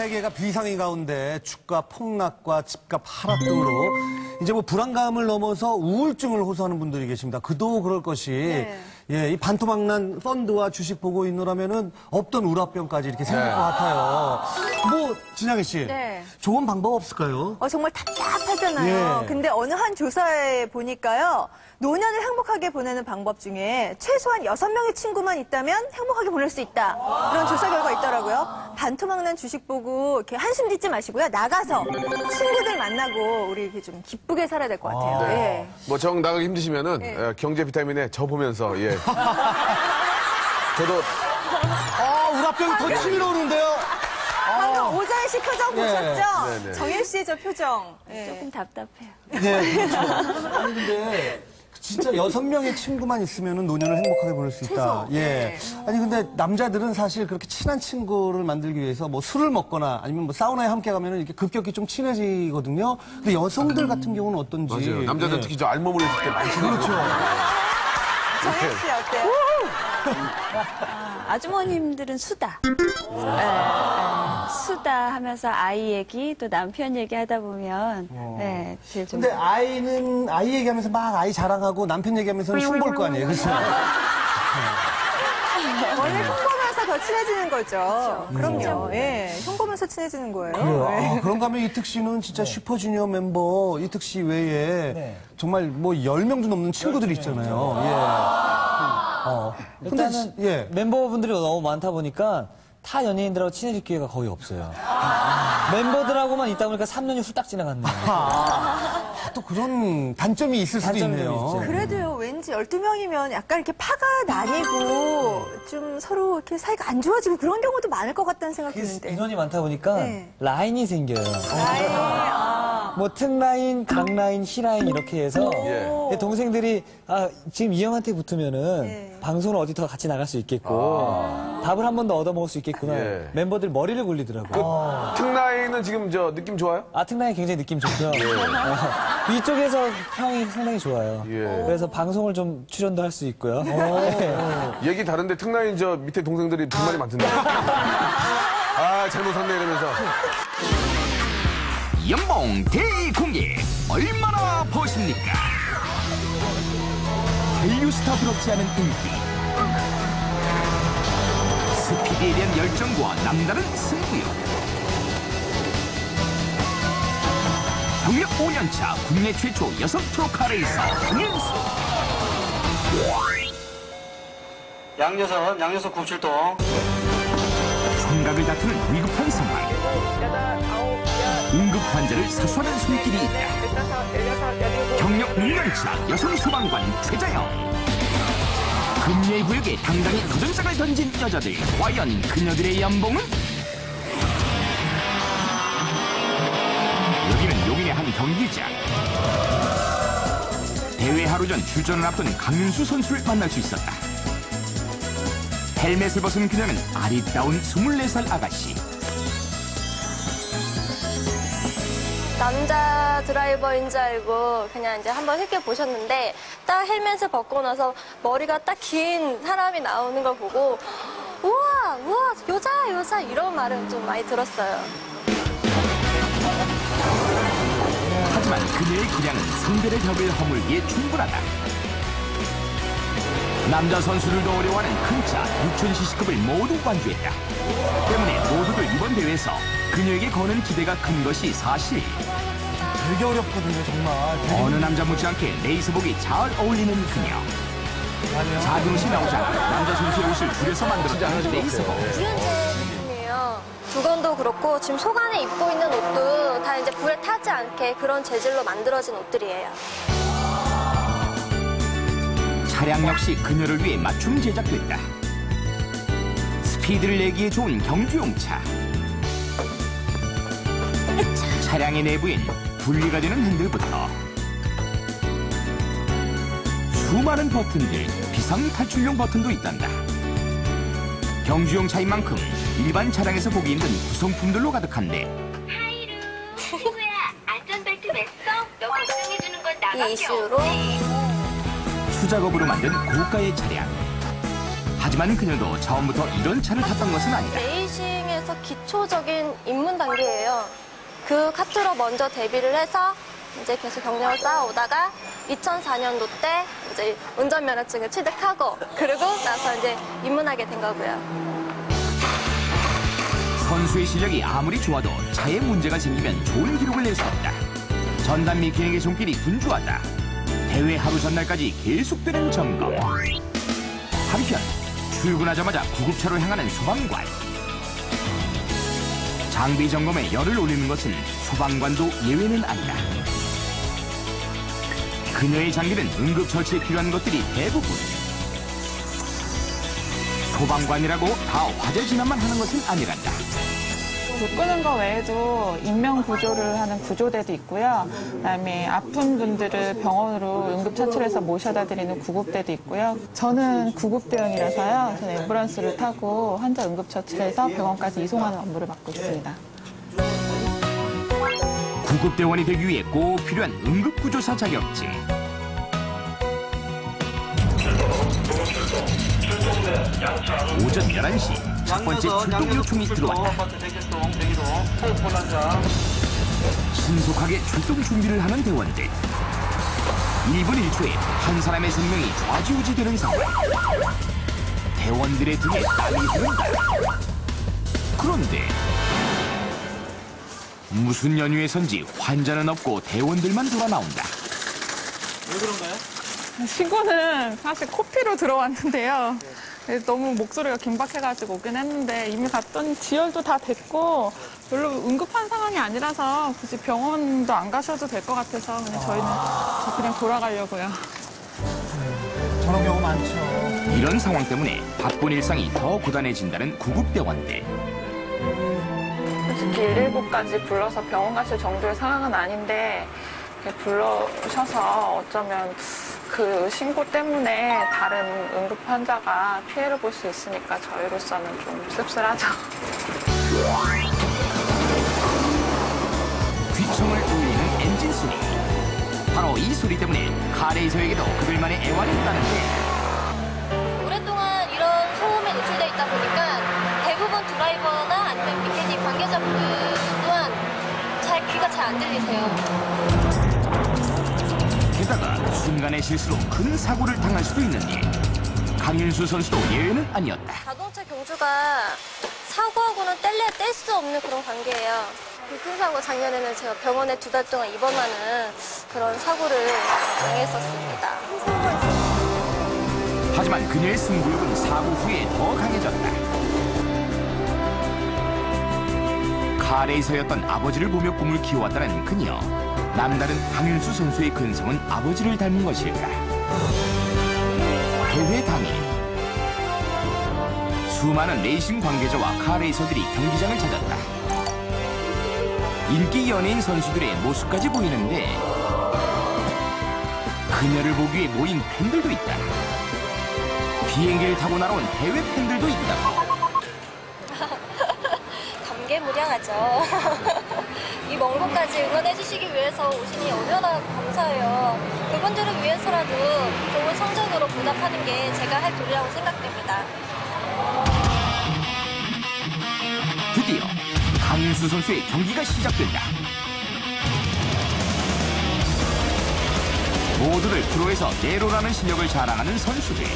세계가 비상의 가운데 주가 폭락과 집값 하락 등으로 이제 뭐 불안감을 넘어서 우울증을 호소하는 분들이 계십니다. 그도 그럴 것이 예, 이 반토막난 펀드와 주식 보고 있노라면은 없던 우라병까지 이렇게 생길 것 같아요. 뭐 진양희 씨, 좋은 방법 없을까요? 정말 답답하잖아요. 예. 근데 어느 한 조사에 보니까요. 노년을 행복하게 보내는 방법 중에 최소한 6명의 친구만 있다면 행복하게 보낼 수 있다. 그런 조사 결과 있더라고요. 반토막난 주식 보고 이렇게 한숨 짓지 마시고요. 나가서 친구들 만나고 우리 이렇게 좀 기쁘게 살아야 될 것 같아요. 예. 뭐 정 나가기 힘드시면은 경제 비타민에 저 보면서 저도 우라병이 더 치밀어 오는데요. 방금 오자희 씨 표정 보셨죠? 네네. 정혜 씨의 저 표정. 조금 답답해요. 네, 그렇죠. 아니 근데 진짜 6명의 친구만 있으면 노년을 행복하게 보낼 수 있다. 예. 아니 근데 남자들은 사실 그렇게 친한 친구를 만들기 위해서 뭐 술을 먹거나 아니면 뭐 사우나에 함께 가면 이렇게 급격히 좀 친해지거든요. 근데 여성들 같은 경우는 어떤지. 맞아요. 남자들 특히 저 알몸을 했을 때 많이 친해요. 그렇죠. 정혜 씨 어때요? 아주머님들은 수다. 수다 하면서 아이 얘기 또 남편 얘기 하다 보면 제일 좀. 근데 아이 얘기하면서 막 아이 자랑하고 남편 얘기하면서는 흉볼 거 아니에요. 그렇죠? 원래 흉보면서 더 친해지는 거죠. 그럼요. 예. 흉보면서 친해지는 거예요. 그래요. 그런가 하면 이특 씨는 진짜 슈퍼주니어 멤버 이특 씨 외에 정말 뭐 10명도 넘는 친구들이 있잖아요. 일단은 멤버분들이 너무 많다 보니까 타 연예인들하고 친해질 기회가 거의 없어요. 멤버들하고만 있다 보니까 3년이 후딱 지나갔네요. 또 그런 단점이 있을 수도 단점이 있네요. 좀 있죠. 그래도요, 왠지 12명이면 약간 이렇게 파가 나뉘고 좀 서로 이렇게 사이가 안 좋아지고 그런 경우도 많을 것 같다는 생각이 드는데. 인원이 많다 보니까 라인이 생겨요. 뭐 특라인, 강라인, 희라인 이렇게 해서 동생들이 지금 이 형한테 붙으면은 방송을 어디 더 같이 나갈 수 있겠고 밥을 한 번 더 얻어먹을 수 있겠구나. 멤버들 머리를 굴리더라고요. 특라인은 지금 저 느낌 좋아요? 특라인 굉장히 느낌 좋고요. 위쪽에서 형이 상당히 좋아요. 그래서 방송을 좀 출연도 할 수 있고요. 얘기 다른데 특라인 저 밑에 동생들이 불만이 많던데. 잘못 샀네 이러면서. 연봉 대공개 얼마나 버십니까? 한류 스타부럽지 않은 인기, 스피드에 대한 열정과 남다른 승부욕, 경력 5년차 국내 최초 여성 프로카 레이서 황윤수. 양녀석 구출동. 총각을 다투는 위급한 상황. 응급 환자를 사수하는 손길이 있다. 경력 6년차 여성 소방관 최자영. 금예의 구역에 당당히 도전장을 던진 여자들. 과연 그녀들의 연봉은? 여기는 용인의 한 경기장. 대회 하루 전 출전을 앞둔 강윤수 선수를 만날 수 있었다. 헬멧을 벗은 그녀는 아리따운 24살 아가씨. 남자 드라이버인 줄 알고 그냥 이제 한번 살펴보셨는데 딱 헬멧을 벗고 나서 머리가 딱 긴 사람이 나오는 걸 보고 우와 여자 이런 말은 좀 많이 들었어요. 하지만 그녀의 기량은 상대의 벽을 허물기에 충분하다. 남자 선수들도 어려워하는 큰 차 6000cc급을 모두 완주했다. 때문에 모두들 이번 대회에서 그녀에게 거는 기대가 큰 것이 사실. 되게 어렵거든요, 정말. 어느 남자 못지않게 레이서복이 잘 어울리는 그녀. 작은 옷이 나오자 남자 선수의 옷을 줄여서 만들었다는 레이서복. 유연제 느낌이에요. 두건도 그렇고 지금 속 안에 입고 있는 옷도 다 이제 불에 타지 않게 그런 재질로 만들어진 옷들이에요. 차량 역시 그녀를 위해 맞춤 제작됐다. 스피드를 내기에 좋은 경주용 차. 차량의 내부엔 분리가 되는 핸들부터 수많은 버튼들, 비상 탈출용 버튼도 있단다. 경주용 차인 만큼 일반 차량에서 보기 힘든 구성품들로 가득한데. 하이루, 친구야, 안전벨트 맸어? 너 걱정해주는 건 이 나밖에 이슈로 없지. 수작업으로 만든 고가의 차량. 하지만 그녀도 처음부터 이런 차를 탔던 것은 아니다. 레이싱에서 중에서 기초적인 입문 단계예요. 그 카트로 먼저 데뷔를 해서 이제 계속 경력을 쌓아오다가 2004년도 때 이제 운전면허증을 취득하고 그러고 나서 이제 입문하게 된 거고요. 선수의 실력이 아무리 좋아도 차에 문제가 생기면 좋은 기록을 낼 수 없다. 전담 미케닉의 손길이 분주하다. 대회 하루 전날까지 계속되는 점검. 한편 출근하자마자 구급차로 향하는 소방관. 장비 점검에 열을 올리는 것은 소방관도 예외는 아니다. 그녀의 장비는 응급처치에 필요한 것들이 대부분. 소방관이라고 다 화재 진압만 하는 것은 아니란다. 불 끄는 거 외에도 인명 구조를 하는 구조대도 있고요. 그다음에 아픈 분들을 병원으로 응급처치를 해서 모셔다 드리는 구급대도 있고요. 저는 구급대원이라서요. 저는 앰뷸런스를 타고 환자 응급처치를 해서 병원까지 이송하는 업무를 맡고 있습니다. 구급대원이 되기 위해 꼭 필요한 응급구조사 자격증. 오전 11시 첫 번째 출동 요청이 들어왔다. 신속하게 출동 준비를 하는 대원들. 1분 1초에 한 사람의 생명이 좌지우지되는 상황. 대원들의 등에 땀이 흐른다. 그런데 무슨 연유에선지 환자는 없고 대원들만 돌아 나온다. 왜 그런가요? 신고는 사실 코피로 들어왔는데요. 너무 목소리가 긴박해가지고 오긴 했는데 이미 갔더니 지혈도 다 됐고 별로 응급한 상황이 아니라서 굳이 병원도 안 가셔도 될 것 같아서 그냥 저희는 그냥 돌아가려고요. 저런 경우 많죠. 이런 상황 때문에 바쁜 일상이 더 고단해진다는 구급대원들. 솔직히 119까지 불러서 병원 가실 정도의 상황은 아닌데 불러셔서 어쩌면 그 신고 때문에 다른 응급 환자가 피해를 볼 수 있으니까 저희로서는 좀 씁쓸하죠. 귀청을 울리는 엔진 소리. 바로 이 소리 때문에 카레이서에게도 그들만의 애환이 있다는데. 오랫동안 이런 소음에 노출돼 있다 보니까 대부분 드라이버나 아니면 미케닉 관계자분들 또한 귀가 잘 안 들리세요. 게다가 순간의 실수로 큰 사고를 당할 수도 있는 일. 강윤수 선수도 예외는 아니었다. 자동차 경주가 사고하고는 뗄 수 없는 그런 관계예요. 큰 사고 작년에는 제가 병원에 2달 동안 입원하는 그런 사고를 당했었습니다. 하지만 그녀의 승부욕은 사고 후에 더 강해졌다. 카레이서였던 아버지를 보며 꿈을 키워왔다는 그녀. 남다른 강윤수 선수의 근성은 아버지를 닮은 것일까? 대회 당일 수많은 레이싱 관계자와 카레이서들이 경기장을 찾았다. 인기 연예인 선수들의 모습까지 보이는데 그녀를 보기 위해 모인 팬들도 있다. 비행기를 타고 날아온 해외 팬들도 있다. 감개무량하죠. 이 먼 곳까지 응원해주시기 위해서 오시니 얼마나 감사해요. 그분들을 위해서라도 좋은 성적으로 보답하는 게 제가 할 도리라고 생각됩니다. 드디어 강윤수 선수의 경기가 시작된다. 모두를 프로에서 내로라는 실력을 자랑하는 선수들.